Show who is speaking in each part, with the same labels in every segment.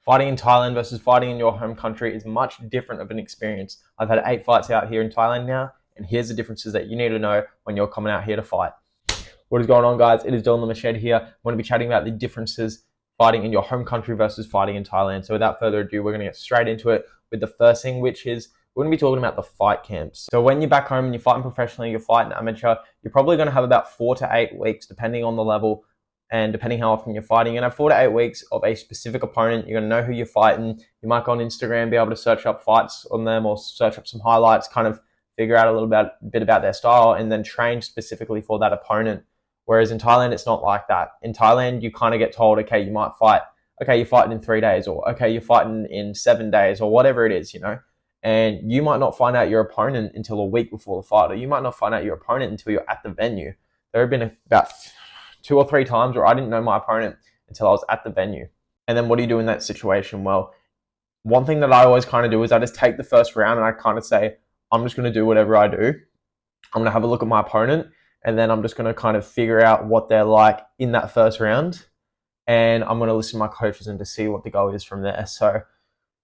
Speaker 1: Fighting in Thailand versus fighting in your home country is much different of an experience. I've had 8 fights out here in Thailand now, and here's the differences that you need to know when you're coming out here to fight. What is going on, guys? It is Dylan the Machete here. I'm going to be chatting about the differences fighting in your home country versus fighting in Thailand. So without further ado, we're going to get straight into it with the first thing, which is we're going to be talking about the fight camps. So when you're back home and you're fighting professionally, you're fighting amateur, you're probably going to have about 4 to 8 weeks, depending on the level and depending how often you're fighting. You're going to have 4 to 8 weeks of a specific opponent. You're going to know who you're fighting. You might go on Instagram, be able to search up fights on them or search up some highlights, kind of figure out a little bit about their style and then train specifically for that opponent. Whereas in Thailand, it's not like that. In Thailand, you kind of get told, okay, you might fight. Okay, you're fighting in 3 days, or okay, you're fighting in 7 days, or whatever it is, And you might not find out your opponent until a week before the fight, or you might not find out your opponent until you're at the venue. There have been about 2 or 3 times where I didn't know my opponent until I was at the venue. And then what do you do in that situation? Well, one thing that I always kind of do is I just take the first round and I kind of say, I'm just going to do whatever I do. I'm going to have a look at my opponent, and then I'm just going to kind of figure out what they're like in that first round. And I'm going to listen to my coaches and to see what the goal is from there. So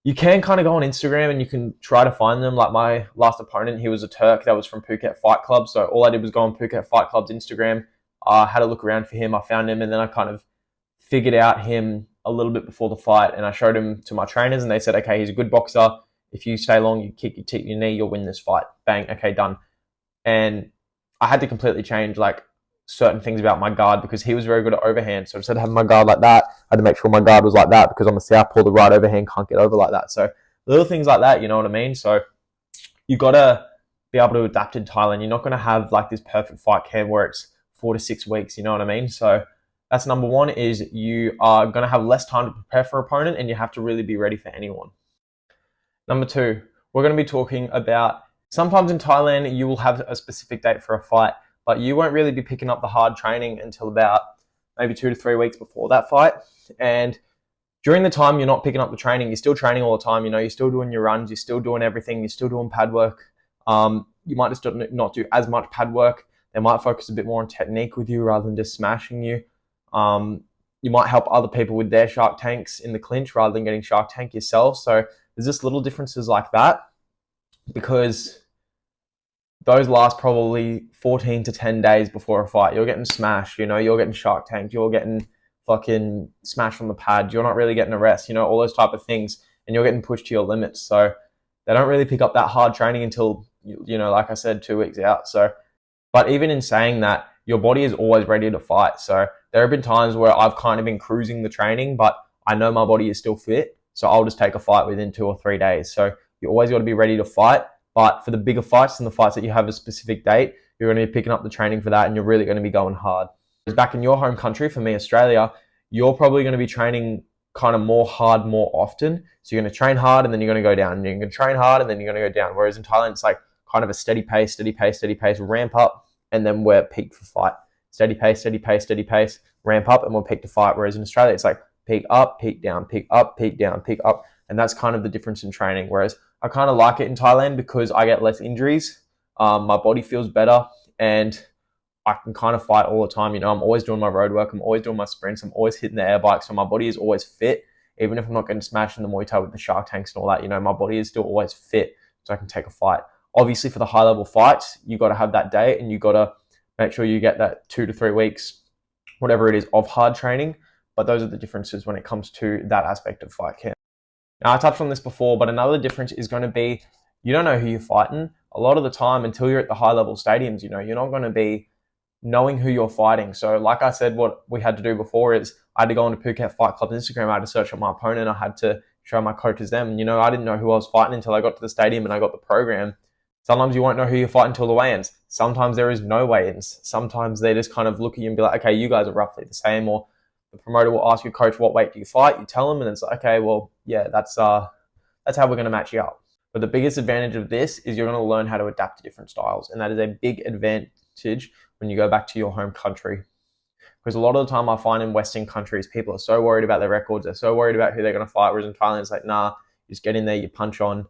Speaker 1: you can kind of go on Instagram and you can try to find them. Like my last opponent, he was a Turk that was from Phuket Fight Club. So all I did was go on Phuket Fight Club's Instagram. I had a look around for him. I found him, and then I kind of figured out him a little bit before the fight. And I showed him to my trainers, and they said, okay, he's a good boxer. If you stay long, you kick, you tip your knee, you'll win this fight. Bang, okay, done. And I had to completely change like certain things about my guard because he was very good at overhand. So instead of having my guard like that, I had to make sure my guard was like that because I'm a southpaw, the right overhand can't get over like that. So little things like that, you know what I mean? So you got to be able to adapt in Thailand. You're not going to have like this perfect fight camp where it's 4 to 6 weeks, you know what I mean? So that's number one, is you are going to have less time to prepare for opponent, and you have to really be ready for anyone. Number two, we're going to be talking about sometimes in Thailand, you will have a specific date for a fight, but you won't really be picking up the hard training until about maybe 2 to 3 weeks before that fight. And during the time you're not picking up the training, you're still training all the time. You're still doing your runs, you're still doing everything, you're still doing pad work. You might just not do as much pad work. They might focus a bit more on technique with you rather than just smashing you. You might help other people with their shark tanks in the clinch rather than getting shark tank yourself. So there's just little differences like that, because those last probably 14 to 10 days before a fight. You're getting smashed, you're getting shark tanked, you're getting fucking smashed from the pad, you're not really getting a rest, all those type of things, and you're getting pushed to your limits. So they don't really pick up that hard training until, like I said, 2 weeks out. So, but even in saying that, your body is always ready to fight. So there have been times where I've kind of been cruising the training, but I know my body is still fit. So I'll just take a fight within 2 or 3 days. So you always got to be ready to fight. But for the bigger fights and the fights that you have a specific date, you're going to be picking up the training for that, and you're really going to be going hard. Back in your home country, for me, Australia, you're probably going to be training kind of more hard more often. So you're going to train hard and then you're going to go down. And you're going to train hard and then you're going to go down. Whereas in Thailand, it's like kind of a steady pace, ramp up, and then we're peak for fight. Steady pace, ramp up, and we're peak to fight. Whereas in Australia, it's like peak up, peak down, peak up, peak down, peak up. And that's kind of the difference in training. Whereas I kind of like it in Thailand because I get less injuries. My body feels better, and I can kind of fight all the time. I'm always doing my road work. I'm always doing my sprints. I'm always hitting the air bike. So my body is always fit. Even if I'm not getting smashed in the Muay Thai with the shark tanks and all that, my body is still always fit so I can take a fight. Obviously, for the high level fights, you got to have that date, and you got to make sure you get that 2 to 3 weeks, whatever it is, of hard training. But those are the differences when it comes to that aspect of fight camp. Now, I touched on this before, but another difference is going to be you don't know who you're fighting. A lot of the time, until you're at the high-level stadiums, you're not going to be knowing who you're fighting. So like I said, what we had to do before is I had to go onto Phuket Fight Club's Instagram. I had to search up my opponent. I had to show my coaches them. I didn't know who I was fighting until I got to the stadium and I got the program. Sometimes you won't know who you're fighting until the weigh-ins. Sometimes there is no weigh-ins. Sometimes they just kind of look at you and be like, okay, you guys are roughly the same, or the promoter will ask your coach, what weight do you fight? You tell them, and it's like, okay, well, yeah, that's how we're going to match you up. But the biggest advantage of this is you're going to learn how to adapt to different styles. And that is a big advantage when you go back to your home country. Because a lot of the time I find in Western countries, people are so worried about their records. They're so worried about who they're going to fight. Whereas in Thailand, it's like, nah, you just get in there, you punch on,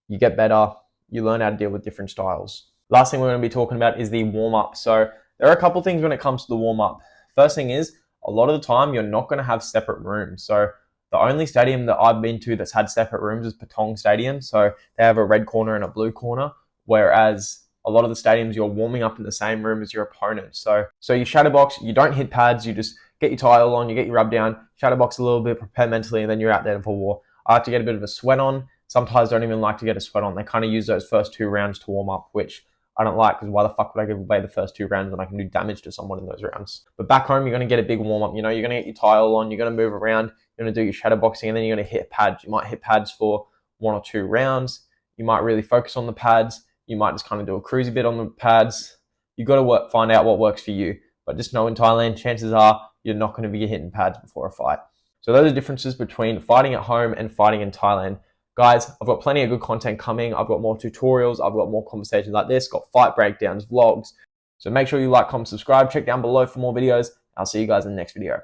Speaker 1: you get better, you learn how to deal with different styles. Last thing we're going to be talking about is the warm-up. So there are a couple things when it comes to the warm-up. First thing is, a lot of the time, you're not going to have separate rooms. So The only stadium that I've been to that's had separate rooms is Patong Stadium. So they have a red corner and a blue corner, whereas a lot of the stadiums you're warming up in the same room as your opponent. So you shadowbox, you don't hit pads, you just get your tile on, you get your rub down, shadowbox a little bit, prepare mentally, and then you're out there for war. I like to get a bit of a sweat on. Sometimes don't even like to get a sweat on. They kind of use those first 2 rounds to warm up, which I don't like, because why the fuck would I give away the first 2 rounds when I can do damage to someone in those rounds? But back home, you're going to get a big warm up. You're going to get your tile on, you're going to move around, you're going to do your shadowboxing, and then you're going to hit pads. You might hit pads for 1 or 2 rounds. You might really focus on the pads. You might just kind of do a cruisy bit on the pads. You got to find out what works for you. But just know in Thailand, chances are you're not going to be hitting pads before a fight. So those are differences between fighting at home and fighting in Thailand. Guys, I've got plenty of good content coming. I've got more tutorials. I've got more conversations like this, got fight breakdowns, vlogs. So make sure you like, comment, subscribe. Check down below for more videos. I'll see you guys in the next video.